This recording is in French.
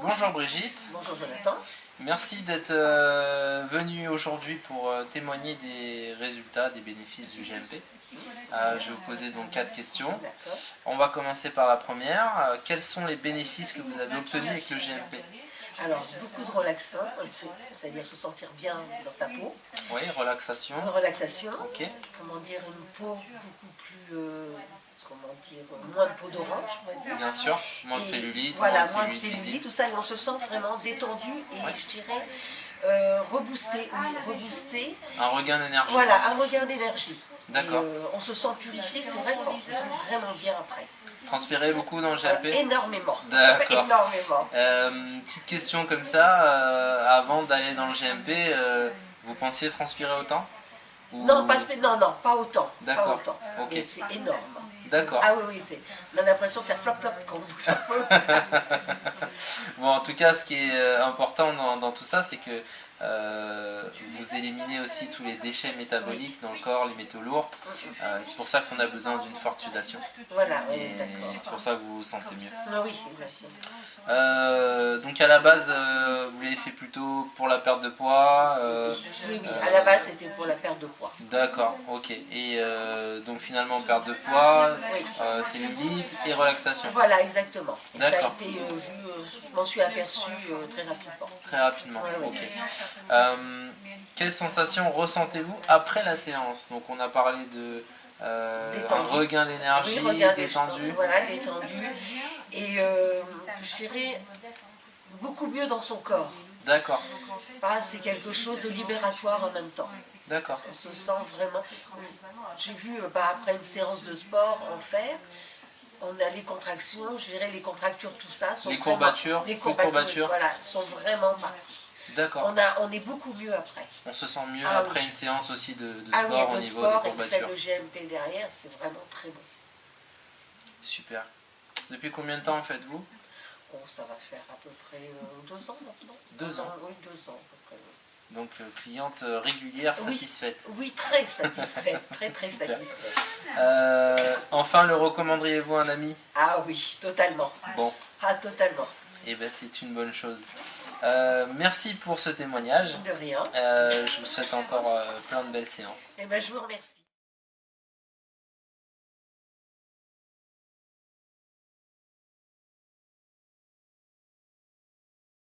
Bonjour Brigitte. Bonjour Jonathan. Merci d'être venu aujourd'hui pour témoigner des résultats, des bénéfices du GMP. Je vais vous poser donc 4 questions. On va commencer par la première. Quels sont les bénéfices que vous avez obtenus avec le GMP? Alors, beaucoup de relaxation, c'est-à-dire se sentir bien dans sa peau. Oui, relaxation. Relaxation. Ok. Comment dire, une peau beaucoup plus, moins de peau d'orange, on va dire. Bien sûr, moins de cellulite. Voilà, moins de cellulite, tout ça, et on se sent vraiment détendu et je dirais reboosté, reboosté. Un regain d'énergie. Voilà, un regain d'énergie. D'accord. On se sent purifié, c'est vrai qu'on se sent vraiment bien après. Transpirez beaucoup dans le GMP? Énormément. D'accord. Énormément. Petite question comme ça, avant d'aller dans le GMP, vous pensiez transpirer autant? Non, pas autant. D'accord. Ok. Mais c'est énorme. D'accord. Ah oui, on a l'impression de faire flop-flop quand on bouge un peu. Bon, en tout cas, ce qui est important dans tout ça, c'est que vous éliminez aussi tous les déchets métaboliques dans le corps, les métaux lourds. C'est pour ça qu'on a besoin d'une forte sudation. Voilà, oui, d'accord. C'est pour ça que vous vous sentez mieux. Oui, exactement. Donc à la base, vous l'avez fait plutôt pour la perte de poids? Oui, à la base c'était pour la perte de poids. D'accord, ok. Et donc finalement perte de poids, cellulite et relaxation. Voilà, exactement. Ça a D'accord. été vu, je m'en suis aperçu très rapidement. Très rapidement, Ouais, ok. Quelles sensations ressentez-vous après la séance? Donc on a parlé de un regain d'énergie, détendu. Voilà, détendu. Et je dirais beaucoup mieux dans son corps. D'accord. C'est quelque chose de libératoire en même temps. D'accord. On se sent vraiment... J'ai vu, après une séance de sport en faire, on a les contractions, je dirais les contractures, tout ça. Sont les courbatures, voilà, sont vraiment parties. D'accord. On est beaucoup mieux après. On se sent mieux après une séance aussi de sport au niveau des courbatures. Et fait le GMP derrière, c'est vraiment très bon. Super. Depuis combien de temps en faites-vous? Bon, ça va faire à peu près 2 ans maintenant. 2 ans? Oui, 2 ans à peu près. Oui. Donc cliente régulière, satisfaite. Oui, très satisfaite, très satisfaite. Enfin, le recommanderiez-vous à un ami? Ah oui, totalement. Bon. Ah, totalement. Eh bien, c'est une bonne chose. Merci pour ce témoignage. De rien. Je vous souhaite encore plein de belles séances. Eh bien, je vous remercie.